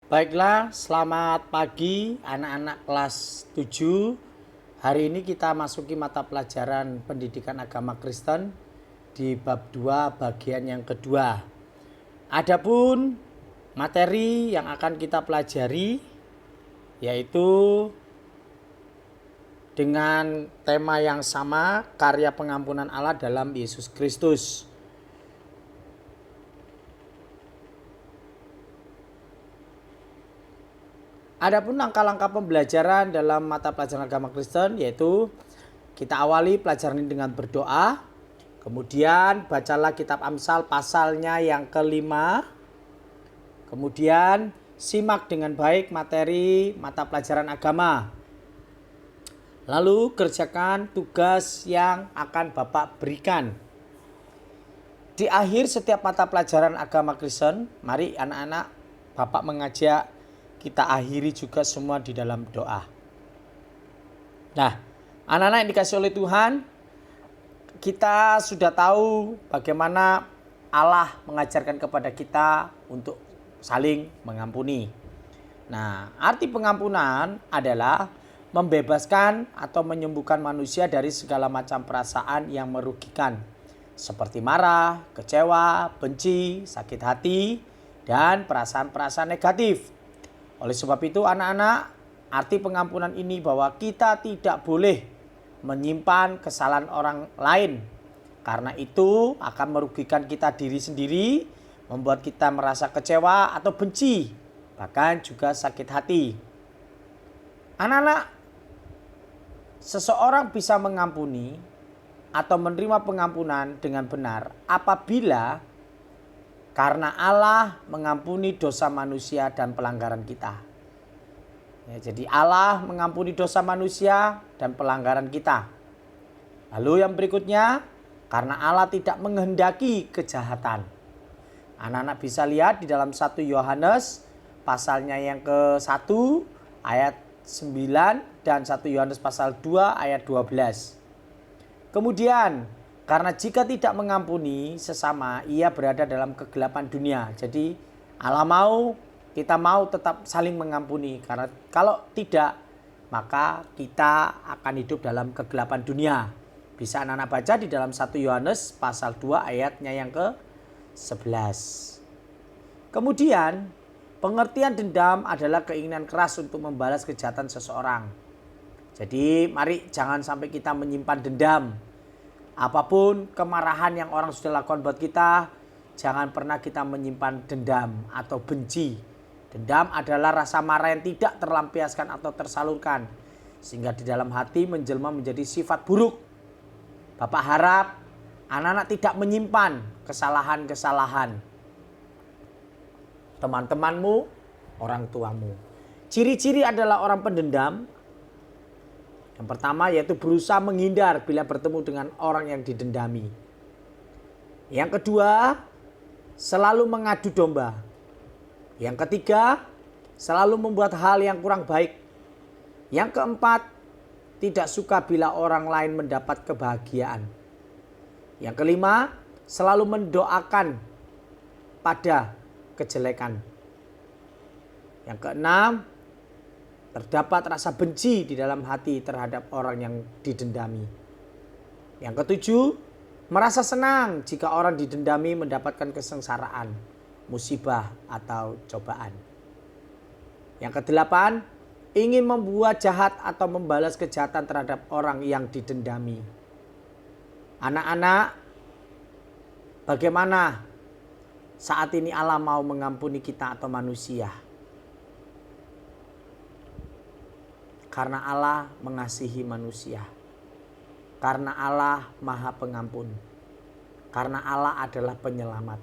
Baiklah, selamat pagi anak-anak kelas 7. Hari ini kita masuki mata pelajaran pendidikan agama Kristen di bab 2 bagian yang kedua. Adapun materi yang akan kita pelajari yaitu dengan tema yang sama, karya pengampunan Allah dalam Yesus Kristus. Adapun langkah-langkah pembelajaran dalam mata pelajaran agama Kristen yaitu kita awali pelajaran ini dengan berdoa. Kemudian bacalah kitab Amsal pasalnya yang kelima. Kemudian simak dengan baik materi mata pelajaran agama. Lalu kerjakan tugas yang akan Bapak berikan. Di akhir setiap mata pelajaran agama Kristen, mari anak-anak Bapak mengajak kita akhiri juga semua di dalam doa. Nah, anak-anak yang dikasih oleh Tuhan, kita sudah tahu bagaimana Allah mengajarkan kepada kita untuk saling mengampuni. Nah, arti pengampunan adalah membebaskan atau menyembuhkan manusia dari segala macam perasaan yang merugikan, seperti marah, kecewa, benci, sakit hati, dan perasaan-perasaan negatif. Oleh sebab itu anak-anak, arti pengampunan ini bahwa kita tidak boleh menyimpan kesalahan orang lain. Karena itu akan merugikan kita diri sendiri, membuat kita merasa kecewa atau benci, bahkan juga sakit hati. Anak-anak, seseorang bisa mengampuni atau menerima pengampunan dengan benar apabila karena Allah mengampuni dosa manusia dan pelanggaran kita. Ya, jadi Allah mengampuni dosa manusia dan pelanggaran kita. Lalu yang berikutnya, karena Allah tidak menghendaki kejahatan. Anak-anak bisa lihat di dalam 1 Yohanes pasalnya yang ke-1 ayat 9 dan 1 Yohanes pasal 2 ayat 12. Kemudian karena jika tidak mengampuni sesama, ia berada dalam kegelapan dunia. Jadi Allah mau, kita mau tetap saling mengampuni. Karena kalau tidak, maka kita akan hidup dalam kegelapan dunia. Bisa anak-anak baca di dalam 1 Yohanes pasal 2 ayatnya yang ke-11. Kemudian pengertian dendam adalah keinginan keras untuk membalas kejahatan seseorang. Jadi mari jangan sampai kita menyimpan dendam. Apapun kemarahan yang orang sudah lakukan buat kita, jangan pernah kita menyimpan dendam atau benci. Dendam adalah rasa marah yang tidak terlampiaskan atau tersalurkan, sehingga di dalam hati menjelma menjadi sifat buruk. Bapak harap anak-anak tidak menyimpan kesalahan-kesalahan teman-temanmu, orang tuamu. Ciri-ciri adalah orang pendendam. Yang pertama yaitu berusaha menghindar bila bertemu dengan orang yang didendami. Yang kedua, selalu mengadu domba. Yang ketiga, selalu membuat hal yang kurang baik. Yang keempat, tidak suka bila orang lain mendapat kebahagiaan. Yang kelima, selalu mendoakan pada kejelekan. Yang keenam, terdapat rasa benci di dalam hati terhadap orang yang didendami. Yang ketujuh, merasa senang jika orang didendami mendapatkan kesengsaraan, musibah atau cobaan. Yang kedelapan, ingin membuat jahat atau membalas kejahatan terhadap orang yang didendami. Anak-anak, bagaimana saat ini Allah mau mengampuni kita atau manusia? Karena Allah mengasihi manusia. Karena Allah Maha Pengampun. Karena Allah adalah penyelamat.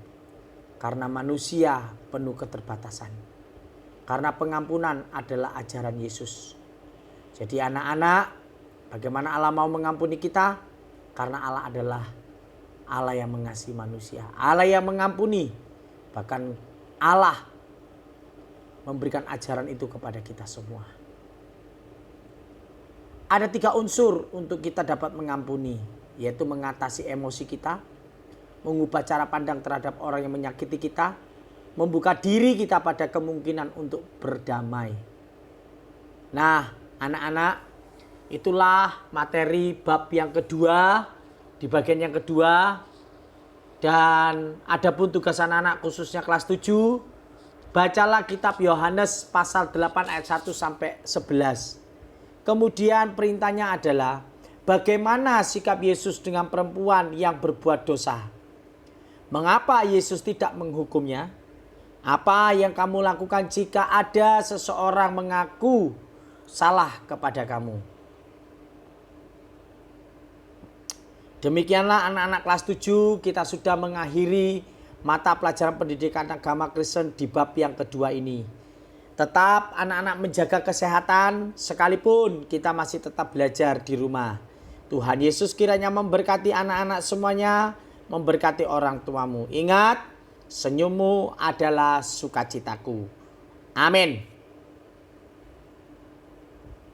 Karena manusia penuh keterbatasan. Karena pengampunan adalah ajaran Yesus. Jadi anak-anak, bagaimana Allah mau mengampuni kita? Karena Allah adalah Allah yang mengasihi manusia. Allah yang mengampuni. Bahkan Allah memberikan ajaran itu kepada kita semua. Ada 3 unsur untuk kita dapat mengampuni, yaitu mengatasi emosi kita, mengubah cara pandang terhadap orang yang menyakiti kita, membuka diri kita pada kemungkinan untuk berdamai. Nah, anak-anak, itulah materi bab yang kedua, di bagian yang kedua. Dan adapun tugas anak-anak khususnya kelas 7, bacalah kitab Yohanes pasal 8 ayat 1 sampai 11. Kemudian perintahnya adalah bagaimana sikap Yesus dengan perempuan yang berbuat dosa. Mengapa Yesus tidak menghukumnya? Apa yang kamu lakukan jika ada seseorang mengaku salah kepada kamu? Demikianlah anak-anak kelas 7, kita sudah mengakhiri mata pelajaran pendidikan agama Kristen di bab yang kedua ini. Tetap anak-anak menjaga kesehatan sekalipun kita masih tetap belajar di rumah. Tuhan Yesus kiranya memberkati anak-anak semuanya, memberkati orang tuamu. Ingat, senyummu adalah sukacitaku. Amin.